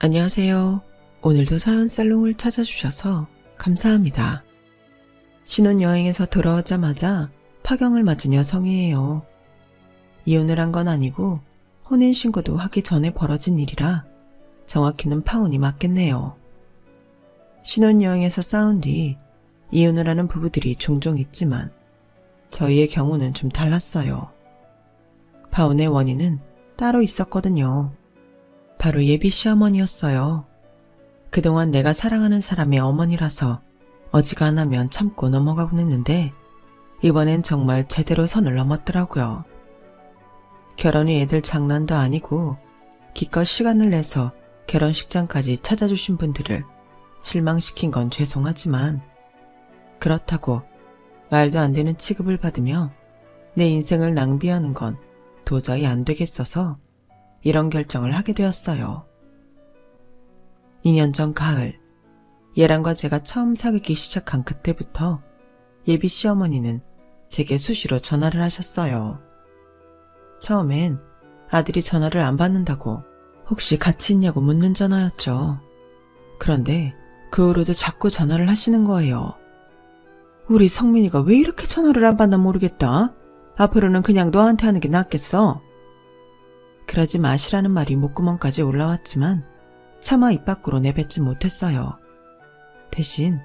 안녕하세요. 오늘도 사연살롱을 찾아주셔서 감사합니다. 신혼여행에서 돌아오자마자 파경을 맞은 여성이에요. 이혼을 한 건 아니고 혼인신고도 하기 전에 벌어진 일이라 정확히는 파혼이 맞겠네요. 신혼여행에서 싸운 뒤 이혼을 하는 부부들이 종종 있지만 저희의 경우는 좀 달랐어요. 파혼의 원인은 따로 있었거든요. 바로 예비 시어머니였어요. 그동안 내가 사랑하는 사람의 어머니라서 어지간하면 참고 넘어가곤 했는데 이번엔 정말 제대로 선을 넘었더라고요. 결혼이 애들 장난도 아니고 기껏 시간을 내서 결혼식장까지 찾아주신 분들을 실망시킨 건 죄송하지만 그렇다고 말도 안 되는 취급을 받으며 내 인생을 낭비하는 건 도저히 안 되겠어서 이런 결정을 하게 되었어요. 2년 전 가을, 얘랑과 제가 처음 사귀기 시작한 그때부터 예비 시어머니는 제게 수시로 전화를 하셨어요. 처음엔 아들이 전화를 안 받는다고 혹시 같이 있냐고 묻는 전화였죠. 그런데 그 후로도 자꾸 전화를 하시는 거예요. 우리 성민이가 왜 이렇게 전화를 안 받나 모르겠다. 앞으로는 그냥 너한테 하는 게 낫겠어. 그러지 마시라는 말이 목구멍까지 올라왔지만 차마 입 밖으로 내뱉지 못했어요. 대신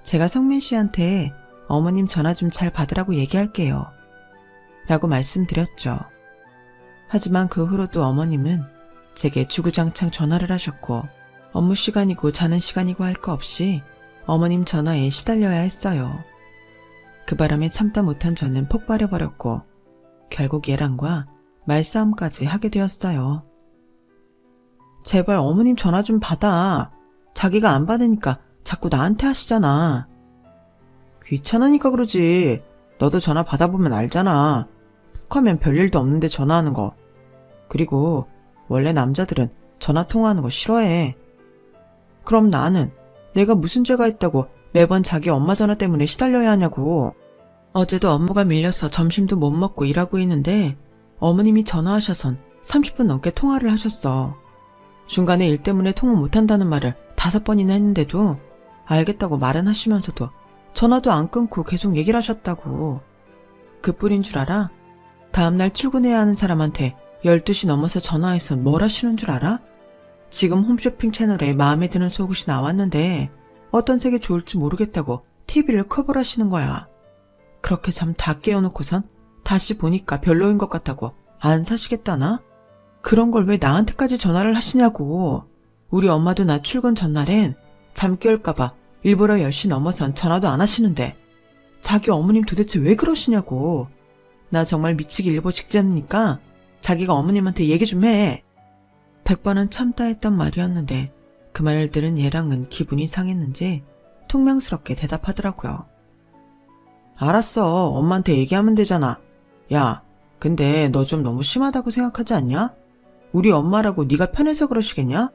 제가 성민 씨한테 어머님 전화 좀 잘 받으라고 얘기할게요. 라고 말씀드렸죠. 하지만 그 후로도 어머님은 제게 주구장창 전화를 하셨고 업무 시간이고 자는 시간이고 할 거 없이 어머님 전화에 시달려야 했어요. 그 바람에 참다 못한 저는 폭발해버렸고 결국 얘랑과 말싸움까지 하게 되었어요. 제발 어머님 전화 좀 받아. 자기가 안 받으니까 자꾸 나한테 하시잖아. 귀찮으니까 그러지. 너도 전화 받아보면 알잖아. 톡하면 별일도 없는데 전화하는 거. 그리고 원래 남자들은 전화 통화하는 거 싫어해. 그럼 나는 내가 무슨 죄가 있다고 매번 자기 엄마 전화 때문에 시달려야 하냐고. 어제도 업무가 밀려서 점심도 못 먹고 일하고 있는데 어머님이 전화하셔선 30분 넘게 통화를 하셨어. 중간에 일 때문에 통화 못한다는 말을 5번이나 했는데도 알겠다고 말은 하시면서도 전화도 안 끊고 계속 얘기를 하셨다고. 그뿐인 줄 알아? 다음날 출근해야 하는 사람한테 12시 넘어서 전화해서 뭘 하시는 줄 알아? 지금 홈쇼핑 채널에 마음에 드는 속옷이 나왔는데 어떤 색이 좋을지 모르겠다고 TV를 컵을 하시는 거야. 그렇게 잠 다 깨워놓고선 다시 보니까 별로인 것 같다고 안 사시겠다나? 그런 걸 왜 나한테까지 전화를 하시냐고. 우리 엄마도 나 출근 전날엔 잠 깨울까봐 일부러 10시 넘어선 전화도 안 하시는데 자기 어머님 도대체 왜 그러시냐고. 나 정말 미치기 일보 직전이니까 자기가 어머님한테 얘기 좀 해. 100번은 참다 했던 말이었는데 그 말을 들은 얘랑은 기분이 상했는지 퉁명스럽게 대답하더라고요. 알았어. 엄마한테 얘기하면 되잖아. 야, 근데 너 좀 너무 심하다고 생각하지 않냐? 우리 엄마라고 네가 편해서 그러시겠냐?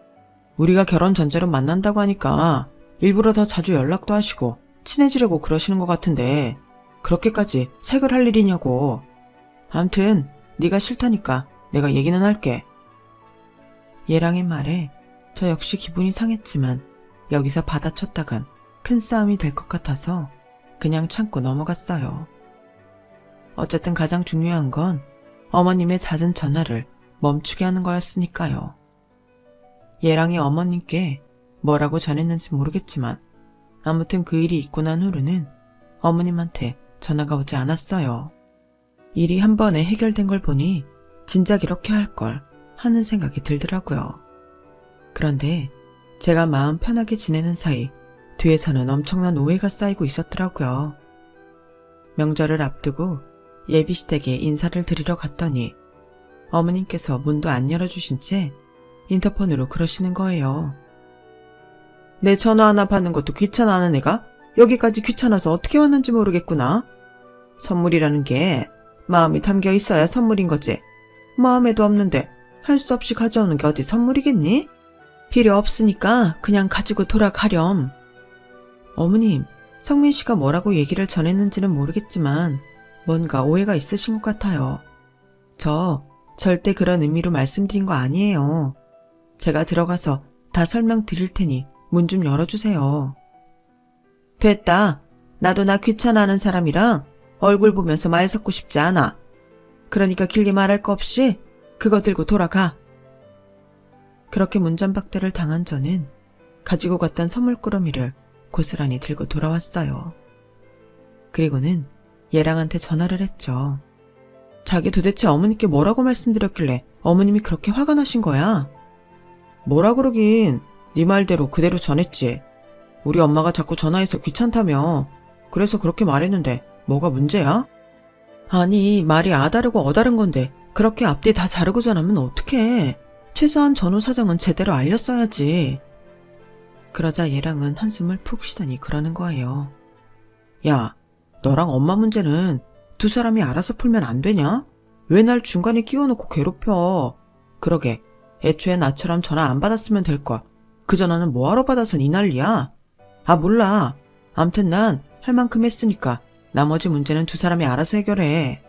우리가 결혼 전제로 만난다고 하니까 일부러 더 자주 연락도 하시고 친해지려고 그러시는 것 같은데 그렇게까지 색을 할 일이냐고. 암튼 네가 싫다니까 내가 얘기는 할게. 얘랑의 말에 저 역시 기분이 상했지만 여기서 받아쳤다간 큰 싸움이 될 것 같아서 그냥 참고 넘어갔어요. 어쨌든 가장 중요한 건 어머님의 잦은 전화를 멈추게 하는 거였으니까요. 얘랑이 어머님께 뭐라고 전했는지 모르겠지만 아무튼 그 일이 있고 난 후로는 어머님한테 전화가 오지 않았어요. 일이 한 번에 해결된 걸 보니 진작 이렇게 할 걸 하는 생각이 들더라고요. 그런데 제가 마음 편하게 지내는 사이 뒤에서는 엄청난 오해가 쌓이고 있었더라고요. 명절을 앞두고 예비시댁에 인사를 드리러 갔더니 어머님께서 문도 안 열어주신 채 인터폰으로 그러시는 거예요. 내 전화 하나 받는 것도 귀찮아하는 애가 여기까지 귀찮아서 어떻게 왔는지 모르겠구나. 선물이라는 게 마음이 담겨 있어야 선물인 거지. 마음에도 없는데 할 수 없이 가져오는 게 어디 선물이겠니? 필요 없으니까 그냥 가지고 돌아가렴. 어머님, 성민 씨가 뭐라고 얘기를 전했는지는 모르겠지만 뭔가 오해가 있으신 것 같아요. 저 절대 그런 의미로 말씀드린 거 아니에요. 제가 들어가서 다 설명드릴 테니 문 좀 열어주세요. 됐다. 나도 나 귀찮아하는 사람이랑 얼굴 보면서 말 섞고 싶지 않아. 그러니까 길게 말할 거 없이 그거 들고 돌아가. 그렇게 문전박대를 당한 저는 가지고 갔던 선물꾸러미를 고스란히 들고 돌아왔어요. 그리고는 얘랑한테 전화를 했죠. 자기 도대체 어머니께 뭐라고 말씀드렸길래 어머님이 그렇게 화가 나신 거야? 뭐라 그러긴 네 말대로 그대로 전했지. 우리 엄마가 자꾸 전화해서 귀찮다며. 그래서 그렇게 말했는데 뭐가 문제야? 아니 말이 아다르고 어다른 건데 그렇게 앞뒤 다 자르고 전하면 어떡해. 최소한 전후 사정은 제대로 알렸어야지. 그러자 얘랑은 한숨을 푹 쉬더니 그러는 거예요. 야, 너랑 엄마 문제는 두 사람이 알아서 풀면 안 되냐? 왜 날 중간에 끼워놓고 괴롭혀? 그러게, 애초에 나처럼 전화 안 받았으면 될걸. 그 전화는 뭐하러 받아서 이 난리야? 아 몰라. 암튼 난 할 만큼 했으니까 나머지 문제는 두 사람이 알아서 해결해.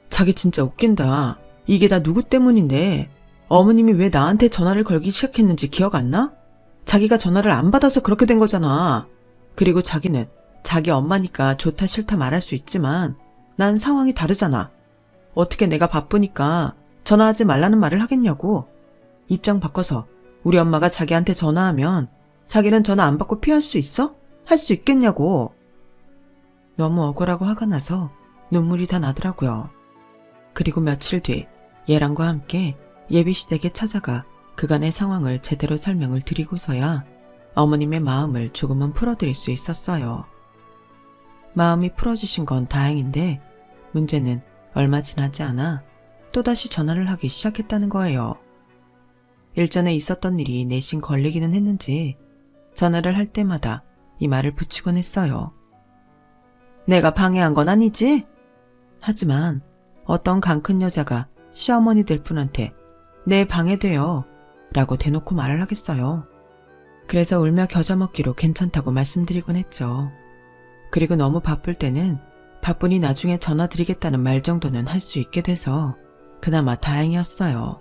자기 진짜 웃긴다. 이게 다 누구 때문인데 어머님이 왜 나한테 전화를 걸기 시작했는지 기억 안 나? 자기가 전화를 안 받아서 그렇게 된 거잖아. 그리고 자기는 자기 엄마니까 좋다 싫다 말할 수 있지만 난 상황이 다르잖아. 어떻게 내가 바쁘니까 전화하지 말라는 말을 하겠냐고. 입장 바꿔서 우리 엄마가 자기한테 전화하면 자기는 전화 안 받고 피할 수 있어? 할 수 있겠냐고. 너무 억울하고 화가 나서 눈물이 다 나더라고요. 그리고 며칠 뒤 얘랑과 함께 예비씨 댁에 찾아가 그간의 상황을 제대로 설명을 드리고서야 어머님의 마음을 조금은 풀어드릴 수 있었어요. 마음이 풀어지신 건 다행인데 문제는 얼마 지나지 않아 또다시 전화를 하기 시작했다는 거예요. 일전에 있었던 일이 내심 걸리기는 했는지 전화를 할 때마다 이 말을 붙이곤 했어요. 내가 방해한 건 아니지? 하지만 어떤 강큰 여자가 시어머니들 분한테 내 방해돼요 라고 대놓고 말을 하겠어요. 그래서 울며 겨자 먹기로 괜찮다고 말씀드리곤 했죠. 그리고 너무 바쁠 때는 바쁘니 나중에 전화 드리겠다는 말 정도는 할 수 있게 돼서 그나마 다행이었어요.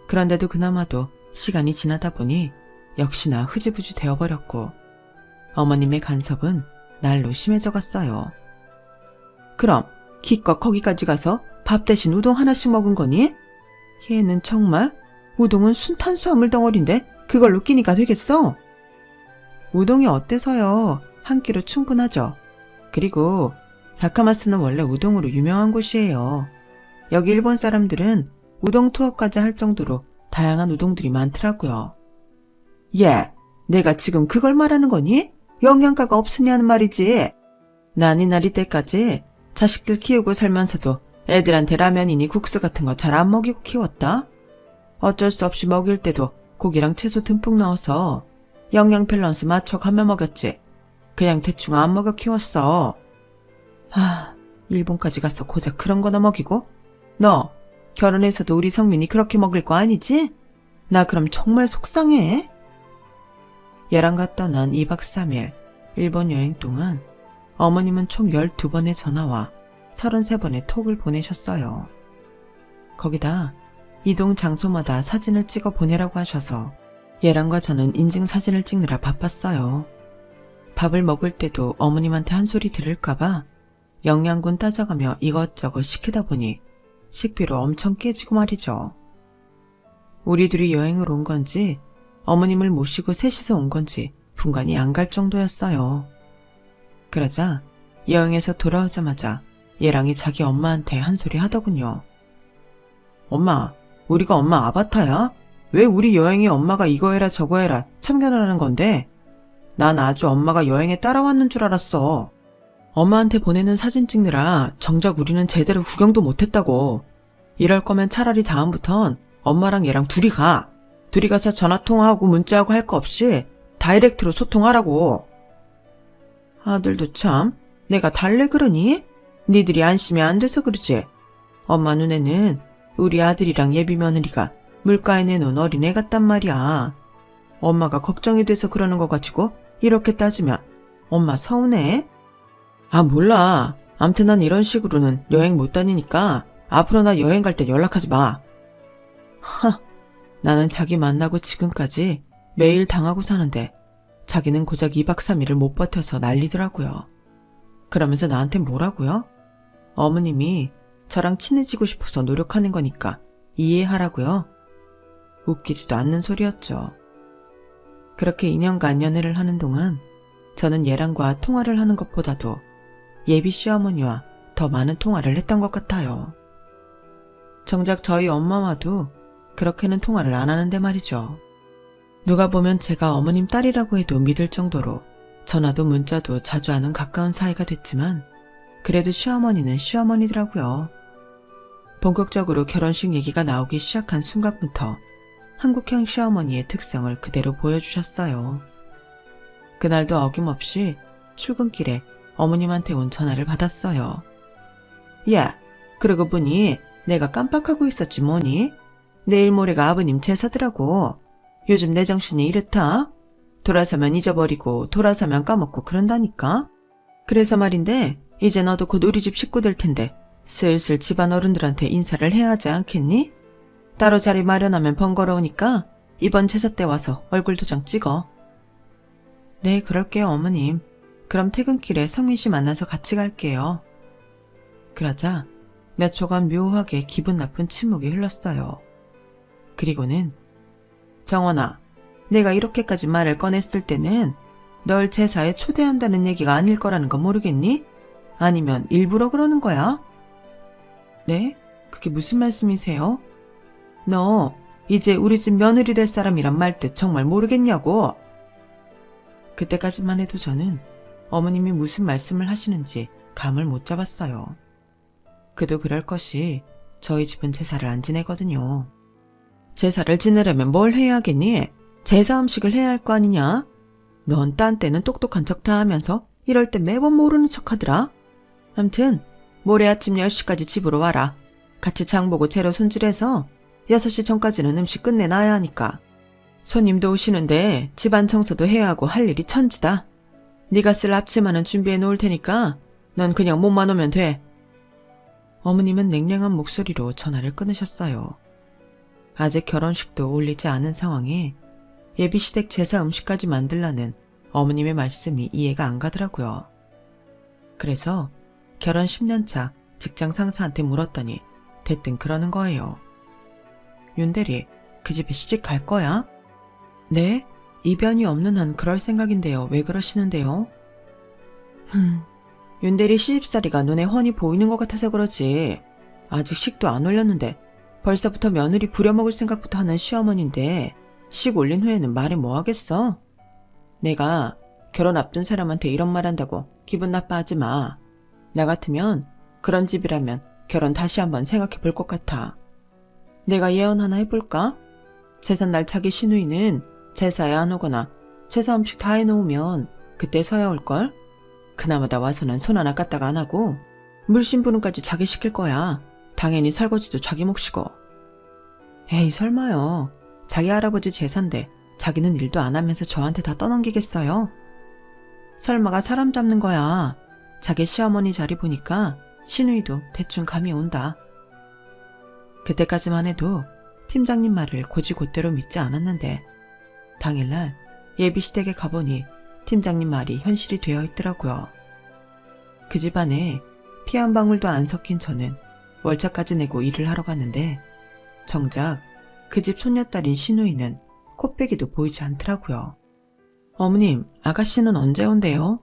그런데도 그나마도 시간이 지나다 보니 역시나 흐지부지 되어버렸고 어머님의 간섭은 날로 심해져 갔어요. 그럼 기껏 거기까지 가서 밥 대신 우동 하나씩 먹은 거니? 얘는 정말 우동은 순탄수화물 덩어리인데 그걸로 끼니가 되겠어? 우동이 어때서요? 한 끼로 충분하죠. 그리고 다카마스는 원래 우동으로 유명한 곳이에요. 여기 일본 사람들은 우동 투어까지 할 정도로 다양한 우동들이 많더라고요. 예, 내가 지금 그걸 말하는 거니? 영양가가 없으냐는 말이지. 난 이날이 때까지 자식들 키우고 살면서도 애들한테 라면이니 국수 같은 거 잘 안 먹이고 키웠다. 어쩔 수 없이 먹일 때도 고기랑 채소 듬뿍 넣어서 영양 밸런스 맞춰 가며 먹였지. 그냥 대충 안 먹여 키웠어. 일본까지 가서 고작 그런 거나 먹이고? 너 결혼해서도 우리 성민이 그렇게 먹을 거 아니지? 나 그럼 정말 속상해. 얘랑가 떠난 2박 3일 일본 여행 동안 어머님은 총 12번의 전화와 33번의 톡을 보내셨어요. 거기다 이동 장소마다 사진을 찍어 보내라고 하셔서 얘랑과 저는 인증사진을 찍느라 바빴어요. 밥을 먹을 때도 어머님한테 한 소리 들을까봐 영양분 따져가며 이것저것 시키다 보니 식비로 엄청 깨지고 말이죠. 우리 둘이 여행을 온 건지 어머님을 모시고 셋이서 온 건지 분간이 안 갈 정도였어요. 그러자 여행에서 돌아오자마자 얘랑이 자기 엄마한테 한 소리 하더군요. 엄마, 우리가 엄마 아바타야? 왜 우리 여행에 엄마가 이거 해라 저거 해라 참견을 하는 건데? 난 아주 엄마가 여행에 따라왔는 줄 알았어. 엄마한테 보내는 사진 찍느라 정작 우리는 제대로 구경도 못했다고. 이럴 거면 차라리 다음부턴 엄마랑 얘랑 둘이 가. 둘이 가서 전화통화하고 문자하고 할 거 없이 다이렉트로 소통하라고. 아들도 참, 내가 달래 그러니? 니들이 안심이 안 돼서 그러지. 엄마 눈에는 우리 아들이랑 예비 며느리가 물가에 내놓은 어린애 같단 말이야. 엄마가 걱정이 돼서 그러는 거 가지고 이렇게 따지면 엄마 서운해? 아 몰라. 암튼 난 이런 식으로는 여행 못 다니니까 앞으로 나 여행 갈 때 연락하지 마. 나는 자기 만나고 지금까지 매일 당하고 사는데 자기는 고작 2박 3일을 못 버텨서 난리더라고요. 그러면서 나한테 뭐라고요? 어머님이 저랑 친해지고 싶어서 노력하는 거니까 이해하라고요? 웃기지도 않는 소리였죠. 그렇게 2년간 연애를 하는 동안 저는 얘랑과 통화를 하는 것보다도 예비 시어머니와 더 많은 통화를 했던 것 같아요. 정작 저희 엄마와도 그렇게는 통화를 안 하는데 말이죠. 누가 보면 제가 어머님 딸이라고 해도 믿을 정도로 전화도 문자도 자주 하는 가까운 사이가 됐지만 그래도 시어머니는 시어머니더라고요. 본격적으로 결혼식 얘기가 나오기 시작한 순간부터 한국형 시어머니의 특성을 그대로 보여주셨어요. 그날도 어김없이 출근길에 어머님한테 온 전화를 받았어요. 야, 그러고 보니 내가 깜빡하고 있었지 뭐니? 내일 모레가 아버님 제사더라고. 요즘 내 정신이 이렇다. 돌아서면 잊어버리고 돌아서면 까먹고 그런다니까. 그래서 말인데 이제 너도 곧 우리 집 식구 될 텐데 슬슬 집안 어른들한테 인사를 해야 하지 않겠니? 따로 자리 마련하면 번거로우니까 이번 제사 때 와서 얼굴 도장 찍어. 네, 그럴게요 어머님. 그럼 퇴근길에 성민 씨 만나서 같이 갈게요. 그러자 몇 초간 묘하게 기분 나쁜 침묵이 흘렀어요. 그리고는 정원아, 내가 이렇게까지 말을 꺼냈을 때는 널 제사에 초대한다는 얘기가 아닐 거라는 거 모르겠니? 아니면 일부러 그러는 거야? 네? 그게 무슨 말씀이세요? 너 이제 우리 집 며느리 될 사람이란 말 뜻 정말 모르겠냐고. 그때까지만 해도 저는 어머님이 무슨 말씀을 하시는지 감을 못 잡았어요. 그도 그럴 것이 저희 집은 제사를 안 지내거든요. 제사를 지내려면 뭘 해야 하겠니? 제사 음식을 해야 할 거 아니냐? 넌 딴 때는 똑똑한 척 다 하면서 이럴 때 매번 모르는 척 하더라. 암튼 모레 아침 10시까지 집으로 와라. 같이 장 보고 재료 손질해서 6시 전까지는 음식 끝내놔야 하니까. 손님도 오시는데 집안 청소도 해야 하고 할 일이 천지다. 네가 쓸 앞치마는 준비해 놓을 테니까 넌 그냥 몸만 오면 돼. 어머님은 냉랭한 목소리로 전화를 끊으셨어요. 아직 결혼식도 올리지 않은 상황에 예비시댁 제사 음식까지 만들라는 어머님의 말씀이 이해가 안 가더라고요. 그래서 결혼 10년차 직장 상사한테 물었더니 대뜸 그러는 거예요. 윤대리, 그 집에 시집 갈 거야? 네? 이변이 없는 한 그럴 생각인데요. 왜 그러시는데요? 윤대리 시집살이가 눈에 훤히 보이는 것 같아서 그러지. 아직 식도 안 올렸는데 벌써부터 며느리 부려먹을 생각부터 하는 시어머니인데 식 올린 후에는 말이 뭐 하겠어? 내가 결혼 앞둔 사람한테 이런 말 한다고 기분 나빠하지 마. 나 같으면 그런 집이라면 결혼 다시 한번 생각해 볼 것 같아. 내가 예언 하나 해볼까? 제삿날 자기 시누이는 제사에 안 오거나 제사 음식 다 해놓으면 그때서야 올걸? 그나마다 와서는 손 하나 까딱 안 하고 물심부름까지 자기 시킬 거야. 당연히 설거지도 자기 몫이고. 에이 설마요. 자기 할아버지 제사인데 자기는 일도 안 하면서 저한테 다 떠넘기겠어요? 설마가 사람 잡는 거야. 자기 시어머니 자리 보니까 시누이도 대충 감이 온다. 그때까지만 해도 팀장님 말을 곧이곧대로 믿지 않았는데 당일날 예비시댁에 가보니 팀장님 말이 현실이 되어 있더라고요. 그 집안에 피 한 방울도 안 섞인 저는 월차까지 내고 일을 하러 갔는데 정작 그 집 손녀딸인 시누이는 코빼기도 보이지 않더라고요. 어머님, 아가씨는 언제 온대요?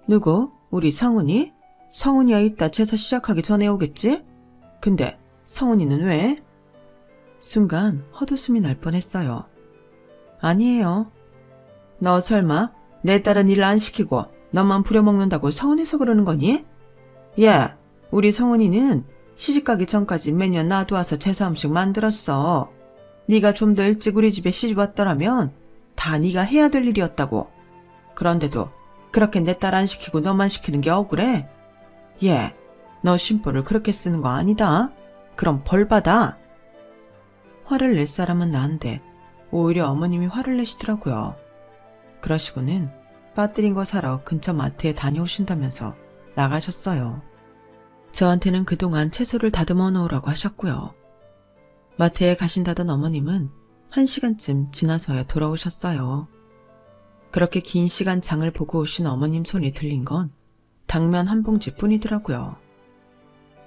누구? 우리 성은이? 성은이야 이따 제사 시작하기 전에 오겠지? 근데 성은이는 왜? 순간 헛웃음이 날 뻔했어요. 아니에요. 너 설마 내 딸은 일 안 시키고 너만 부려먹는다고 서운해서 그러는 거니? 야, 우리 성은이는 시집가기 전까지 매년 놔두어서 제사 음식 만들었어. 네가 좀 더 일찍 우리 집에 시집 왔더라면 다 네가 해야 될 일이었다고. 그런데도 그렇게 내 딸 안 시키고 너만 시키는 게 억울해? 얘, 너 심보를 그렇게 쓰는 거 아니다. 그럼 벌 받아. 화를 낼 사람은 나인데 오히려 어머님이 화를 내시더라고요. 그러시고는 빠뜨린 거 사러 근처 마트에 다녀오신다면서 나가셨어요. 저한테는 그동안 채소를 다듬어 놓으라고 하셨고요. 마트에 가신다던 어머님은 1시간쯤 지나서야 돌아오셨어요. 그렇게 긴 시간 장을 보고 오신 어머님 손에 들린 건 당면 한 봉지뿐이더라고요.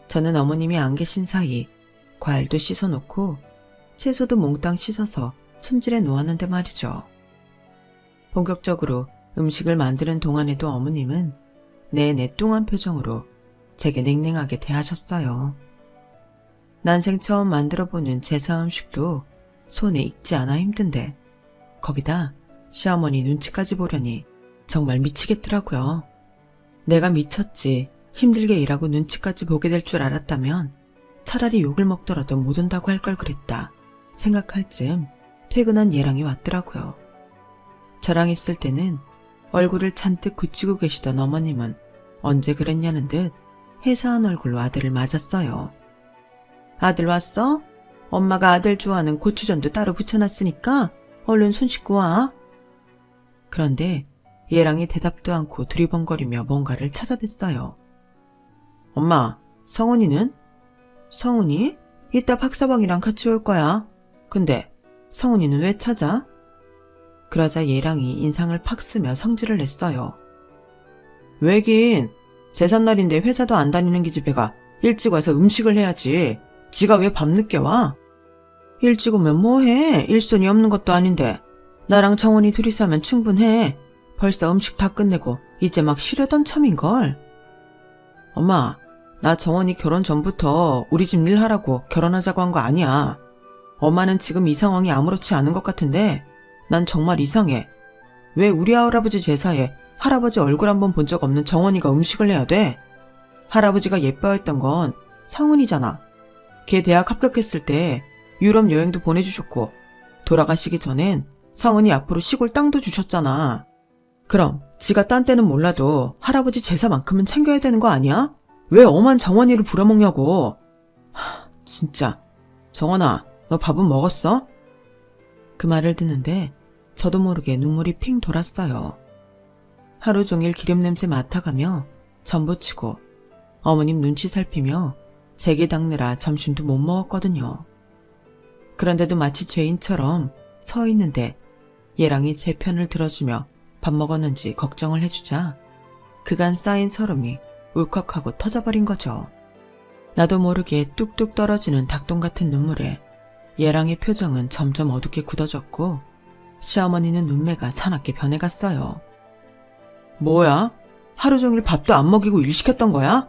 저는 어머님이 안 계신 사이 과일도 씻어놓고 채소도 몽땅 씻어서 손질해 놓았는데 말이죠. 본격적으로 음식을 만드는 동안에도 어머님은 내뚱한 표정으로 제게 냉랭하게 대하셨어요. 난생 처음 만들어보는 제사 음식도 손에 익지 않아 힘든데 거기다 시어머니 눈치까지 보려니 정말 미치겠더라고요. 내가 미쳤지 힘들게 일하고 눈치까지 보게 될 줄 알았다면 차라리 욕을 먹더라도 못 온다고 할 걸 그랬다 생각할 즈음 퇴근한 예랑이 왔더라고요. 저랑 있을 때는 얼굴을 잔뜩 굳히고 계시던 어머님은 언제 그랬냐는 듯 해사한 얼굴로 아들을 맞았어요. 아들 왔어? 엄마가 아들 좋아하는 고추전도 따로 부쳐놨으니까 얼른 손 씻고 와. 그런데 예랑이 대답도 않고 두리번거리며 뭔가를 찾아댔어요. 엄마, 성훈이는? 성훈이? 이따 박서방이랑 같이 올 거야. 근데 성훈이는 왜 찾아? 그러자 예랑이 인상을 팍 쓰며 성질을 냈어요. 왜긴 제삿날인데 회사도 안 다니는 기집애가 일찍 와서 음식을 해야지. 지가 왜 밤늦게 와? 일찍 오면 뭐해? 일손이 없는 것도 아닌데. 나랑 정원이 둘이서 하면 충분해. 벌써 음식 다 끝내고 이제 막 쉬려던 참인걸. 엄마, 나 정원이 결혼 전부터 우리 집 일 하라고 결혼하자고 한 거 아니야. 엄마는 지금 이 상황이 아무렇지 않은 것 같은데 난 정말 이상해. 왜 우리 할아버지 제사에 할아버지 얼굴 한번 본 적 없는 정원이가 음식을 해야 돼? 할아버지가 예뻐했던 건 성훈이잖아. 걔 대학 합격했을 때 유럽 여행도 보내주셨고 돌아가시기 전엔 성훈이 앞으로 시골 땅도 주셨잖아. 그럼 지가 딴 때는 몰라도 할아버지 제사만큼은 챙겨야 되는 거 아니야? 왜 엄한 정원이를 부려먹냐고. 진짜. 정원아, 너 밥은 먹었어? 그 말을 듣는데 저도 모르게 눈물이 핑 돌았어요. 하루 종일 기름 냄새 맡아가며 전부치고 어머님 눈치 살피며 제기 닦느라 점심도 못 먹었거든요. 그런데도 마치 죄인처럼 서 있는데 예랑이 제 편을 들어주며 밥 먹었는지 걱정을 해주자 그간 쌓인 서름이 울컥하고 터져버린 거죠. 나도 모르게 뚝뚝 떨어지는 닭똥 같은 눈물에 예랑의 표정은 점점 어둡게 굳어졌고 시어머니는 눈매가 사납게 변해갔어요. 뭐야? 하루 종일 밥도 안 먹이고 일 시켰던 거야?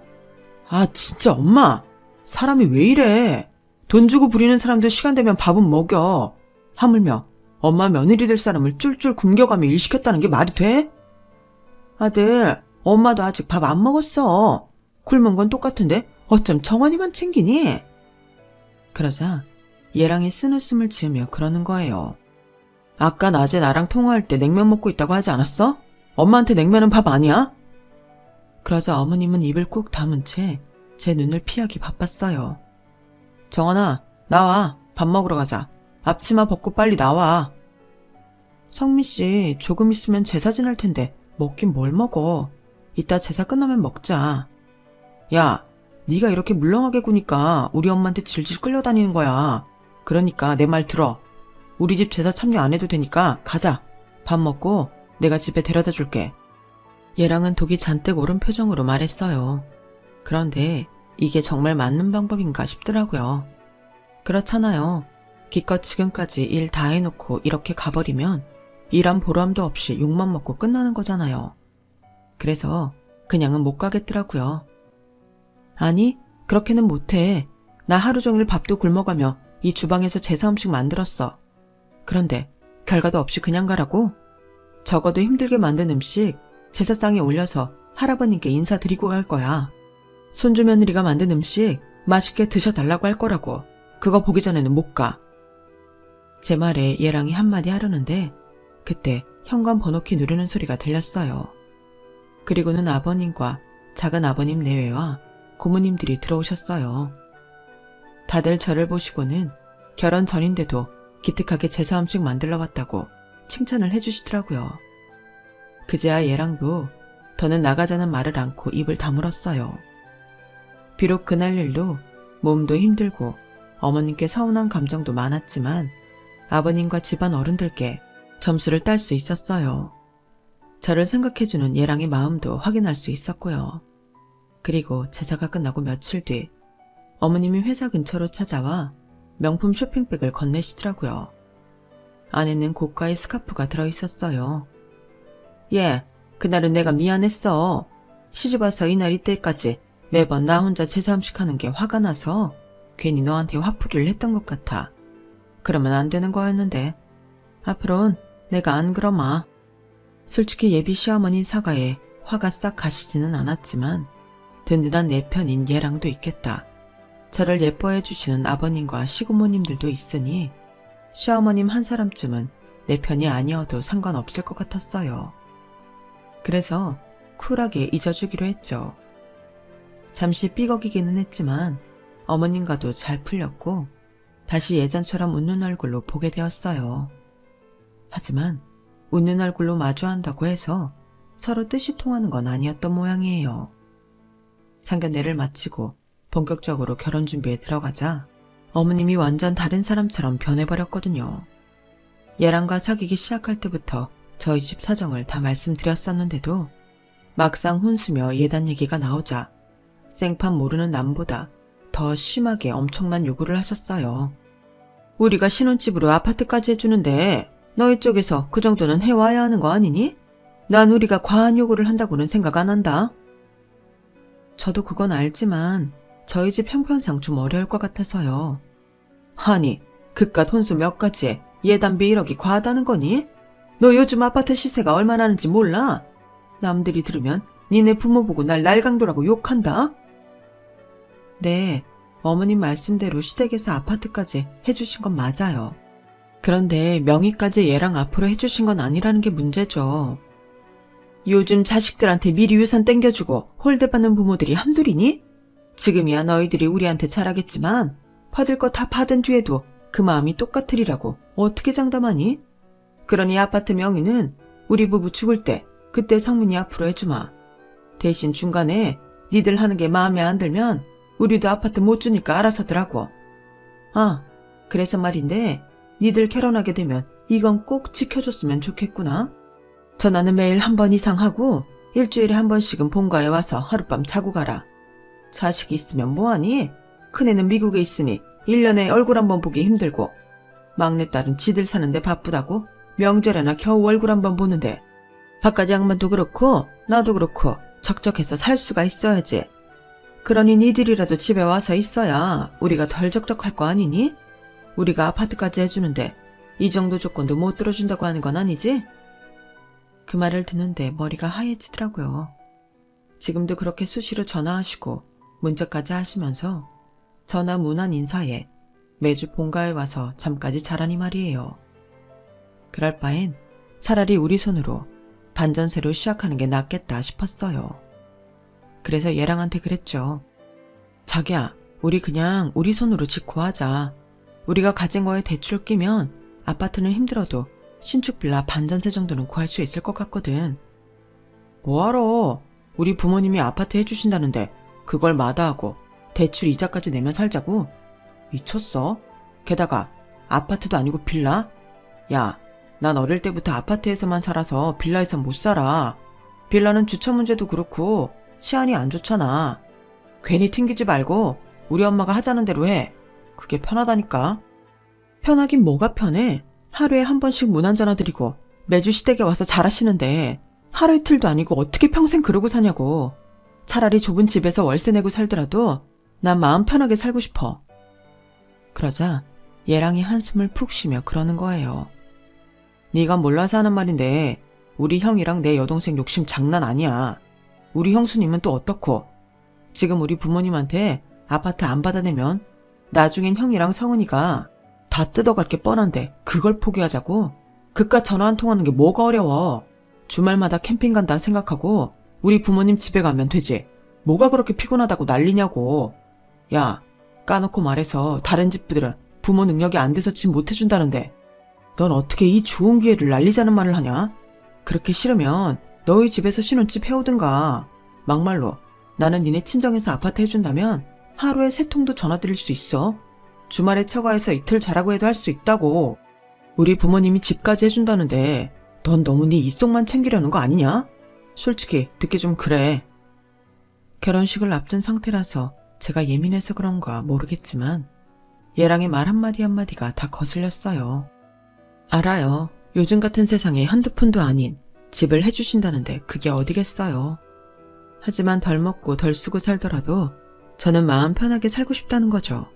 아 진짜 엄마! 사람이 왜 이래? 돈 주고 부리는 사람도 시간 되면 밥은 먹여. 하물며 엄마 며느리 될 사람을 쫄쫄 굶겨가며 일 시켰다는 게 말이 돼? 아들, 엄마도 아직 밥 안 먹었어. 굶은 건 똑같은데 어쩜 정원이만 챙기니? 그러자 예랑이 쓴웃음을 지으며 그러는 거예요. 아까 낮에 나랑 통화할 때 냉면 먹고 있다고 하지 않았어? 엄마한테 냉면은 밥 아니야? 그러자 어머님은 입을 꾹 다문 채 제 눈을 피하기 바빴어요. 정원아, 나와. 밥 먹으러 가자. 앞치마 벗고 빨리 나와. 성미씨, 조금 있으면 제사 지날 텐데 먹긴 뭘 먹어. 이따 제사 끝나면 먹자. 야, 네가 이렇게 물렁하게 구니까 우리 엄마한테 질질 끌려다니는 거야. 그러니까 내 말 들어. 우리 집 제사 참여 안 해도 되니까 가자. 밥 먹고 내가 집에 데려다 줄게. 얘랑은 독이 잔뜩 오른 표정으로 말했어요. 그런데 이게 정말 맞는 방법인가 싶더라고요. 그렇잖아요. 기껏 지금까지 일 다 해놓고 이렇게 가버리면 일한 보람도 없이 욕만 먹고 끝나는 거잖아요. 그래서 그냥은 못 가겠더라고요. 아니, 그렇게는 못해. 나 하루 종일 밥도 굶어가며 이 주방에서 제사 음식 만들었어. 그런데 결과도 없이 그냥 가라고? 적어도 힘들게 만든 음식 제사상에 올려서 할아버님께 인사드리고 갈 거야. 손주 며느리가 만든 음식 맛있게 드셔달라고 할 거라고. 그거 보기 전에는 못 가. 제 말에 예랑이 한마디 하려는데 그때 현관 번호키 누르는 소리가 들렸어요. 그리고는 아버님과 작은 아버님 내외와 고모님들이 들어오셨어요. 다들 저를 보시고는 결혼 전인데도 기특하게 제사 음식 만들러 왔다고 칭찬을 해주시더라고요. 그제야 예랑도 더는 나가자는 말을 않고 입을 다물었어요. 비록 그날 일로 몸도 힘들고 어머님께 서운한 감정도 많았지만 아버님과 집안 어른들께 점수를 딸 수 있었어요. 저를 생각해주는 얘랑의 마음도 확인할 수 있었고요. 그리고 제사가 끝나고 며칠 뒤 어머님이 회사 근처로 찾아와 명품 쇼핑백을 건네시더라고요. 안에는 고가의 스카프가 들어있었어요. 예, 그날은 내가 미안했어. 시집와서 이날 이때까지 매번 나 혼자 제사 음식하는 게 화가 나서 괜히 너한테 화풀이를 했던 것 같아. 그러면 안 되는 거였는데 앞으로는 내가 안 그러마. 솔직히 예비 시어머니 사과에 화가 싹 가시지는 않았지만 든든한 내 편인 얘랑도 있겠다. 저를 예뻐해 주시는 아버님과 시부모님들도 있으니 시어머님 한 사람쯤은 내 편이 아니어도 상관없을 것 같았어요. 그래서 쿨하게 잊어주기로 했죠. 잠시 삐걱이기는 했지만 어머님과도 잘 풀렸고 다시 예전처럼 웃는 얼굴로 보게 되었어요. 하지만 웃는 얼굴로 마주한다고 해서 서로 뜻이 통하는 건 아니었던 모양이에요. 상견례를 마치고 본격적으로 결혼 준비에 들어가자 어머님이 완전 다른 사람처럼 변해버렸거든요. 얘랑과 사귀기 시작할 때부터 저희 집 사정을 다 말씀드렸었는데도 막상 혼수며 예단 얘기가 나오자 생판 모르는 남보다 더 심하게 엄청난 요구를 하셨어요. 우리가 신혼집으로 아파트까지 해주는데 너희 쪽에서 그 정도는 해와야 하는 거 아니니? 난 우리가 과한 요구를 한다고는 생각 안 한다. 저도 그건 알지만 저희 집 형편상 좀 어려울 것 같아서요. 아니, 그깟 혼수 몇 가지에 예단비 1억이 과하다는 거니? 너 요즘 아파트 시세가 얼마나 하는지 몰라? 남들이 들으면 니네 부모 보고 날 날강도라고 욕한다? 네, 어머님 말씀대로 시댁에서 아파트까지 해주신 건 맞아요. 그런데 명의까지 얘랑 앞으로 해주신 건 아니라는 게 문제죠. 요즘 자식들한테 미리 유산 땡겨주고 홀대받는 부모들이 한둘이니? 지금이야 너희들이 우리한테 잘하겠지만 받을 거 다 받은 뒤에도 그 마음이 똑같으리라고 어떻게 장담하니? 그러니 아파트 명의는 우리 부부 죽을 때 그때 성민이 앞으로 해주마. 대신 중간에 니들 하는 게 마음에 안 들면 우리도 아파트 못 주니까 알아서더라고. 아, 그래서 말인데 니들 결혼하게 되면 이건 꼭 지켜줬으면 좋겠구나. 전화는 매일 한 번 이상 하고 일주일에 한 번씩은 본가에 와서 하룻밤 자고 가라. 자식이 있으면 뭐하니? 큰애는 미국에 있으니 1년에 얼굴 한 번 보기 힘들고 막내딸은 지들 사는데 바쁘다고 명절에나 겨우 얼굴 한 번 보는데 바깥 양반도 그렇고 나도 그렇고 적적해서 살 수가 있어야지. 그러니 니들이라도 집에 와서 있어야 우리가 덜 적적할 거 아니니? 우리가 아파트까지 해주는데 이 정도 조건도 못 들어준다고 하는 건 아니지? 그 말을 듣는데 머리가 하얘지더라고요. 지금도 그렇게 수시로 전화하시고 문자까지 하시면서 전화 무난 인사에 매주 본가에 와서 잠까지 자라니 말이에요. 그럴 바엔 차라리 우리 손으로 반전세로 시작하는 게 낫겠다 싶었어요. 그래서 얘랑한테 그랬죠. 자기야, 우리 그냥 우리 손으로 짓고 하자. 우리가 가진 거에 대출 끼면 아파트는 힘들어도 신축 빌라 반전세 정도는 구할 수 있을 것 같거든. 뭐하러? 우리 부모님이 아파트 해주신다는데 그걸 마다하고 대출 이자까지 내면 살자고? 미쳤어? 게다가 아파트도 아니고 빌라? 야, 난 어릴 때부터 아파트에서만 살아서 빌라에선 못 살아. 빌라는 주차 문제도 그렇고 치안이 안 좋잖아. 괜히 튕기지 말고 우리 엄마가 하자는 대로 해. 그게 편하다니까. 편하긴 뭐가 편해. 하루에 한 번씩 문안 전화 드리고 매주 시댁에 와서 잘하시는데 하루 이틀도 아니고 어떻게 평생 그러고 사냐고. 차라리 좁은 집에서 월세 내고 살더라도 난 마음 편하게 살고 싶어. 그러자 얘랑이 한숨을 푹 쉬며 그러는 거예요. 네가 몰라서 하는 말인데 우리 형이랑 내 여동생 욕심 장난 아니야. 우리 형수님은 또 어떻고? 지금 우리 부모님한테 아파트 안 받아내면 나중엔 형이랑 성은이가 다 뜯어갈 게 뻔한데 그걸 포기하자고? 그깟 전화 한 통하는 게 뭐가 어려워. 주말마다 캠핑 간다 생각하고 우리 부모님 집에 가면 되지. 뭐가 그렇게 피곤하다고 난리냐고. 야, 까놓고 말해서 다른 집들은 부모 능력이 안 돼서 집 못 해준다는데 넌 어떻게 이 좋은 기회를 날리자는 말을 하냐? 그렇게 싫으면 너희 집에서 신혼집 해오든가. 막말로 나는 니네 친정에서 아파트 해준다면 하루에 3통도 전화 드릴 수 있어. 주말에 처가해서 이틀 자라고 해도 할 수 있다고. 우리 부모님이 집까지 해준다는데 넌 너무 네 입속만 챙기려는 거 아니냐? 솔직히 듣기 좀 그래. 결혼식을 앞둔 상태라서 제가 예민해서 그런가 모르겠지만 얘랑의 말 한마디 한마디가 다 거슬렸어요. 알아요. 요즘 같은 세상에 한두 푼도 아닌 집을 해주신다는데 그게 어디겠어요. 하지만 덜 먹고 덜 쓰고 살더라도 저는 마음 편하게 살고 싶다는 거죠.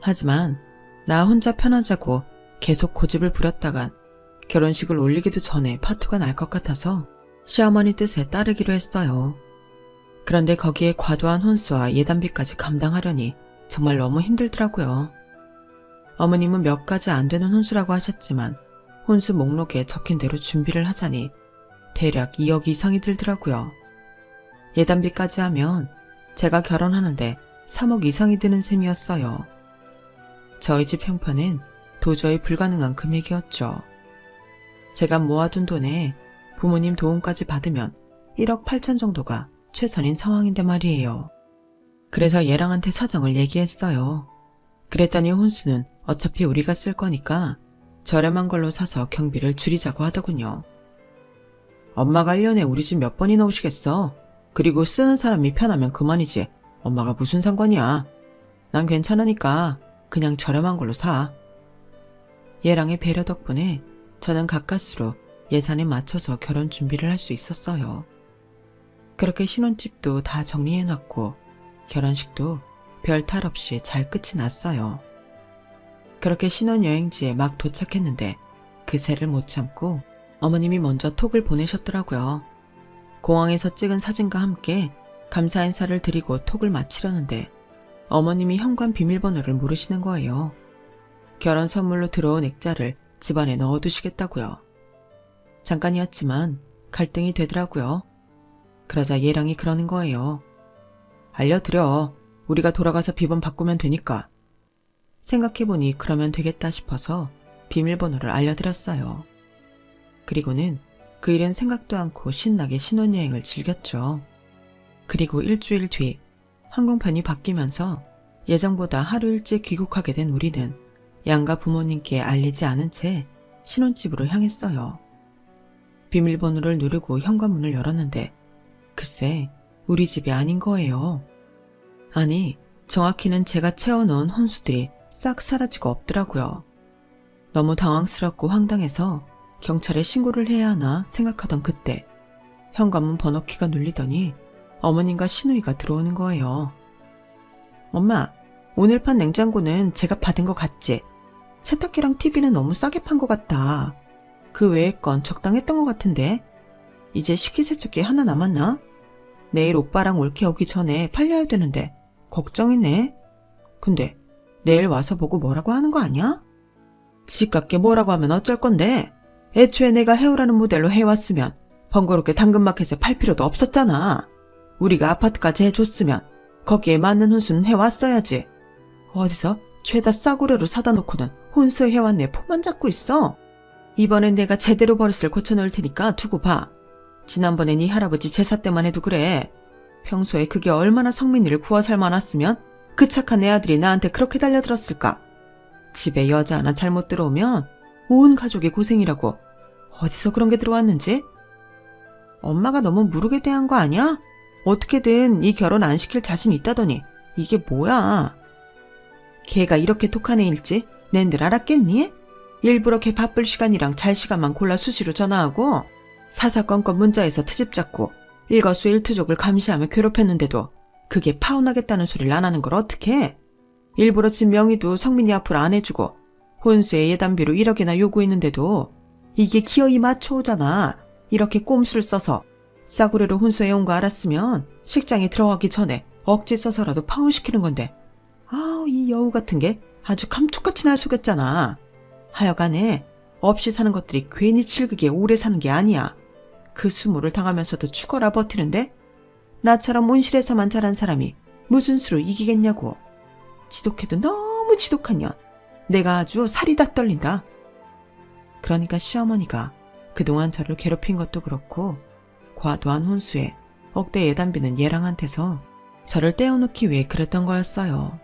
하지만 나 혼자 편하자고 계속 고집을 부렸다간 결혼식을 올리기도 전에 파토가 날 것 같아서 시어머니 뜻에 따르기로 했어요. 그런데 거기에 과도한 혼수와 예단비까지 감당하려니 정말 너무 힘들더라고요. 어머님은 몇 가지 안 되는 혼수라고 하셨지만 혼수 목록에 적힌 대로 준비를 하자니 대략 2억 이상이 들더라고요. 예단비까지 하면 제가 결혼하는데 3억 이상이 드는 셈이었어요. 저희 집 형편은 도저히 불가능한 금액이었죠. 제가 모아둔 돈에 부모님 도움까지 받으면 1억 8천 정도가 최선인 상황인데 말이에요. 그래서 얘랑한테 사정을 얘기했어요. 그랬더니 혼수는 어차피 우리가 쓸 거니까 저렴한 걸로 사서 경비를 줄이자고 하더군요. 엄마가 1년에 우리 집 몇 번이나 오시겠어? 그리고 쓰는 사람이 편하면 그만이지. 엄마가 무슨 상관이야. 난 괜찮으니까 그냥 저렴한 걸로 사. 얘랑의 배려 덕분에 저는 가까스로 예산에 맞춰서 결혼 준비를 할 수 있었어요. 그렇게 신혼집도 다 정리해놨고 결혼식도 별 탈 없이 잘 끝이 났어요. 그렇게 신혼여행지에 막 도착했는데 그새를 못 참고 어머님이 먼저 톡을 보내셨더라고요. 공항에서 찍은 사진과 함께 감사 인사를 드리고 톡을 마치려는데 어머님이 현관 비밀번호를 모르시는 거예요. 결혼 선물로 들어온 액자를 집안에 넣어두시겠다고요. 잠깐이었지만 갈등이 되더라고요. 그러자 얘랑이 그러는 거예요. 알려드려. 우리가 돌아가서 비번 바꾸면 되니까. 생각해보니 그러면 되겠다 싶어서 비밀번호를 알려드렸어요. 그리고는 그 일은 생각도 않고 신나게 신혼여행을 즐겼죠. 그리고 일주일 뒤 항공편이 바뀌면서 예정보다 하루 일찍 귀국하게 된 우리는 양가 부모님께 알리지 않은 채 신혼집으로 향했어요. 비밀번호를 누르고 현관문을 열었는데 글쎄 우리 집이 아닌 거예요. 아니 정확히는 제가 채워놓은 혼수들이 싹 사라지고 없더라고요. 너무 당황스럽고 황당해서 경찰에 신고를 해야 하나 생각하던 그때 현관문 번호키가 눌리더니 어머님과 시누이가 들어오는 거예요. 엄마, 오늘 판 냉장고는 제가 받은 거 같지? 세탁기랑 TV는 너무 싸게 판 것 같다. 그 외의 건 적당했던 것 같은데? 이제 식기세척기 하나 남았나? 내일 오빠랑 올케 오기 전에 팔려야 되는데 걱정이네. 근데 내일 와서 보고 뭐라고 하는 거 아니야? 지깝게 뭐라고 하면 어쩔 건데? 애초에 내가 해오라는 모델로 해왔으면 번거롭게 당근마켓에 팔 필요도 없었잖아. 우리가 아파트까지 해줬으면 거기에 맞는 혼수는 해왔어야지. 어디서 죄다 싸구려로 사다 놓고는 혼수 해왔네 폼만 잡고 있어. 이번엔 내가 제대로 버릇을 고쳐놓을 테니까 두고 봐. 지난번에 네 할아버지 제사 때만 해도 그래. 평소에 그게 얼마나 성민이를 구워 삶아놨으면 그 착한 내 아들이 나한테 그렇게 달려들었을까. 집에 여자 하나 잘못 들어오면 온 가족이 고생이라고. 어디서 그런 게 들어왔는지? 엄마가 너무 무르게 대한 거 아니야? 어떻게든 이 결혼 안 시킬 자신 있다더니 이게 뭐야? 걔가 이렇게 독한 애일지 낸들 알았겠니? 일부러 걔 바쁠 시간이랑 잘 시간만 골라 수시로 전화하고 사사건건 문자에서 트집 잡고 일거수일투족을 감시하며 괴롭혔는데도 그게 파혼하겠다는 소리를 안 하는 걸 어떡해? 일부러 집 명의도 성민이 앞으로 안 해주고 혼수에 예단비로 1억이나 요구했는데도 이게 기어이 맞춰오잖아. 이렇게 꼼수를 써서 싸구려로 혼수해온 거 알았으면 식장에 들어가기 전에 억지 써서라도 파혼시키는 건데 아우 이 여우 같은 게 아주 감쪽같이 날 속였잖아. 하여간에 없이 사는 것들이 괜히 칠극에 오래 사는 게 아니야. 그 수모를 당하면서도 죽어라 버티는데 나처럼 온실에서만 자란 사람이 무슨 수로 이기겠냐고. 지독해도 너무 지독한 년. 내가 아주 살이 다 떨린다. 그러니까 시어머니가 그동안 저를 괴롭힌 것도 그렇고 과도한 혼수에 억대 예단비는 얘랑한테서 저를 떼어놓기 위해 그랬던 거였어요.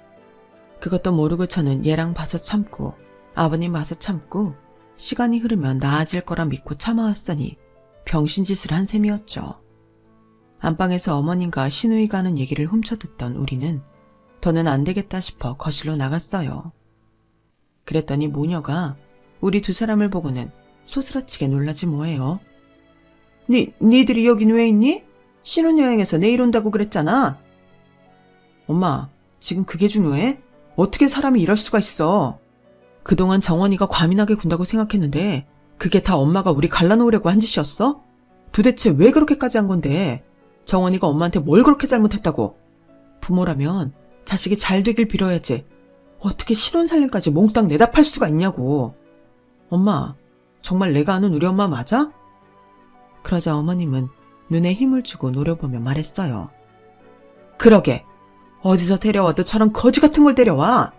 그것도 모르고 저는 얘랑 봐서 참고 아버님 봐서 참고 시간이 흐르면 나아질 거라 믿고 참아왔으니 병신짓을 한 셈이었죠. 안방에서 어머님과 시누이가 하는 얘기를 훔쳐듣던 우리는 더는 안 되겠다 싶어 거실로 나갔어요. 그랬더니 모녀가 우리 두 사람을 보고는 소스라치게 놀라지 뭐예요. 니들이 여긴 왜 있니? 신혼여행에서 내일 온다고 그랬잖아. 엄마, 지금 그게 중요해? 어떻게 사람이 이럴 수가 있어? 그동안 정원이가 과민하게 군다고 생각했는데 그게 다 엄마가 우리 갈라놓으려고 한 짓이었어? 도대체 왜 그렇게까지 한 건데? 정원이가 엄마한테 뭘 그렇게 잘못했다고? 부모라면 자식이 잘 되길 빌어야지. 어떻게 신혼살림까지 몽땅 내다 팔 수가 있냐고. 엄마, 정말 내가 아는 우리 엄마 맞아? 그러자 어머님은 눈에 힘을 주고 노려보며 말했어요. 그러게. 어디서 데려와도 저런 거지 같은 걸 데려와.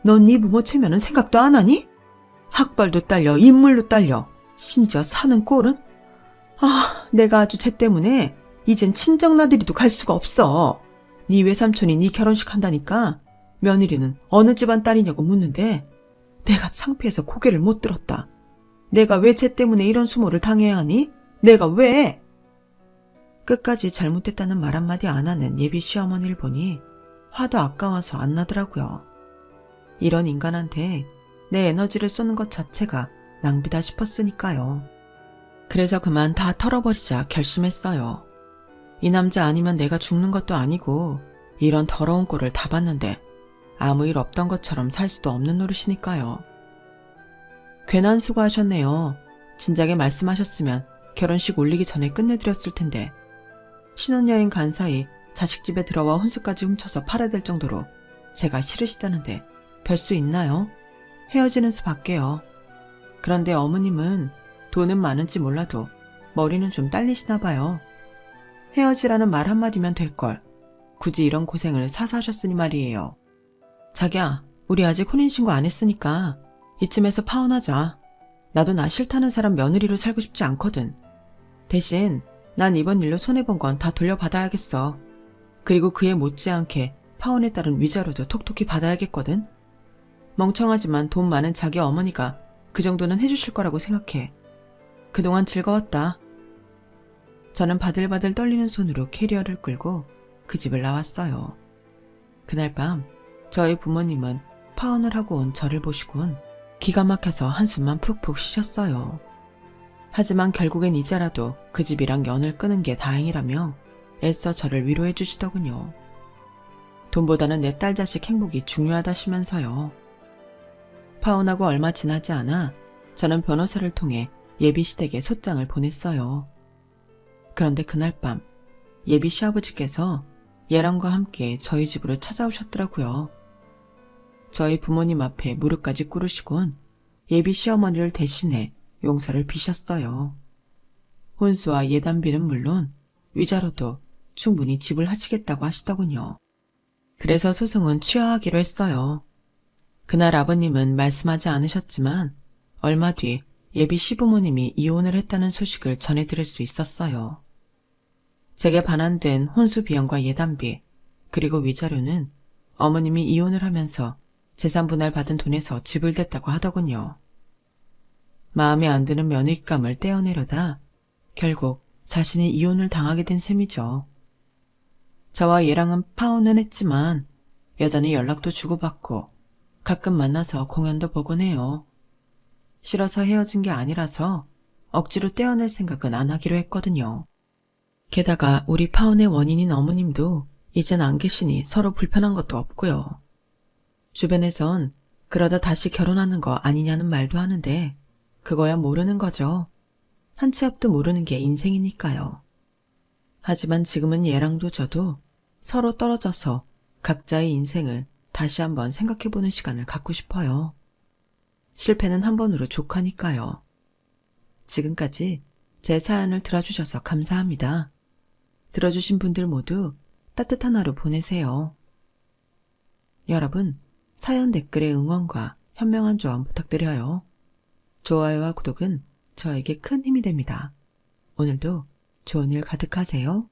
넌 네 부모 체면은 생각도 안 하니? 학벌도 딸려, 인물도 딸려. 심지어 사는 꼴은? 아, 내가 아주 쟤 때문에 이젠 친정나들이도 갈 수가 없어. 네 외삼촌이 네 결혼식 한다니까 며느리는 어느 집안 딸이냐고 묻는데 내가 창피해서 고개를 못 들었다. 내가 왜 쟤 때문에 이런 수모를 당해야 하니? 내가 왜? 끝까지 잘못됐다는 말 한마디 안 하는 예비 시어머니를 보니 화도 아까워서 안 나더라고요. 이런 인간한테 내 에너지를 쏘는 것 자체가 낭비다 싶었으니까요. 그래서 그만 다 털어버리자 결심했어요. 이 남자 아니면 내가 죽는 것도 아니고 이런 더러운 꼴을 다 봤는데 아무 일 없던 것처럼 살 수도 없는 노릇이니까요. 괜한 수고하셨네요. 진작에 말씀하셨으면 결혼식 올리기 전에 끝내드렸을 텐데. 신혼여행 간 사이 자식 집에 들어와 혼수까지 훔쳐서 팔아야 될 정도로 제가 싫으시다는데 별 수 있나요? 헤어지는 수밖에요. 그런데 어머님은 돈은 많은지 몰라도 머리는 좀 딸리시나 봐요. 헤어지라는 말 한마디면 될걸. 굳이 이런 고생을 사서 하셨으니 말이에요. 자기야, 우리 아직 혼인신고 안 했으니까 이쯤에서 파혼하자. 나도 나 싫다는 사람 며느리로 살고 싶지 않거든. 대신 난 이번 일로 손해본 건 다 돌려받아야겠어. 그리고 그에 못지않게 파혼에 따른 위자료도 톡톡히 받아야겠거든. 멍청하지만 돈 많은 자기 어머니가 그 정도는 해주실 거라고 생각해. 그동안 즐거웠다. 저는 바들바들 떨리는 손으로 캐리어를 끌고 그 집을 나왔어요. 그날 밤 저희 부모님은 파혼을 하고 온 저를 보시곤 기가 막혀서 한숨만 푹푹 쉬셨어요. 하지만 결국엔 이제라도 그 집이랑 연을 끊은 게 다행이라며 애써 저를 위로해 주시더군요. 돈보다는 내 딸 자식 행복이 중요하다시면서요. 파혼하고 얼마 지나지 않아 저는 변호사를 통해 예비 시댁에 소장을 보냈어요. 그런데 그날 밤 예비 시아버지께서 예랑과 함께 저희 집으로 찾아오셨더라고요. 저희 부모님 앞에 무릎까지 꿇으시곤 예비 시어머니를 대신해 용서를 비셨어요. 혼수와 예단비는 물론 위자료도 충분히 지불하시겠다고 하시더군요. 그래서 소송은 취하하기로 했어요. 그날 아버님은 말씀하지 않으셨지만 얼마 뒤 예비 시부모님이 이혼을 했다는 소식을 전해드릴 수 있었어요. 제게 반환된 혼수 비용과 예단비 그리고 위자료는 어머님이 이혼을 하면서 재산 분할 받은 돈에서 지불됐다고 하더군요. 마음에 안 드는 며느리감을 떼어내려다 결국 자신이 이혼을 당하게 된 셈이죠. 저와 얘랑은 파혼은 했지만 여전히 연락도 주고받고 가끔 만나서 공연도 보곤 해요. 싫어서 헤어진 게 아니라서 억지로 떼어낼 생각은 안 하기로 했거든요. 게다가 우리 파혼의 원인인 어머님도 이젠 안 계시니 서로 불편한 것도 없고요. 주변에선 그러다 다시 결혼하는 거 아니냐는 말도 하는데 그거야 모르는 거죠. 한 치 앞도 모르는 게 인생이니까요. 하지만 지금은 얘랑도 저도 서로 떨어져서 각자의 인생을 다시 한번 생각해보는 시간을 갖고 싶어요. 실패는 한 번으로 족하니까요. 지금까지 제 사연을 들어주셔서 감사합니다. 들어주신 분들 모두 따뜻한 하루 보내세요. 여러분, 사연 댓글에 응원과 현명한 조언 부탁드려요. 좋아요와 구독은 저에게 큰 힘이 됩니다. 오늘도 좋은 일 가득하세요.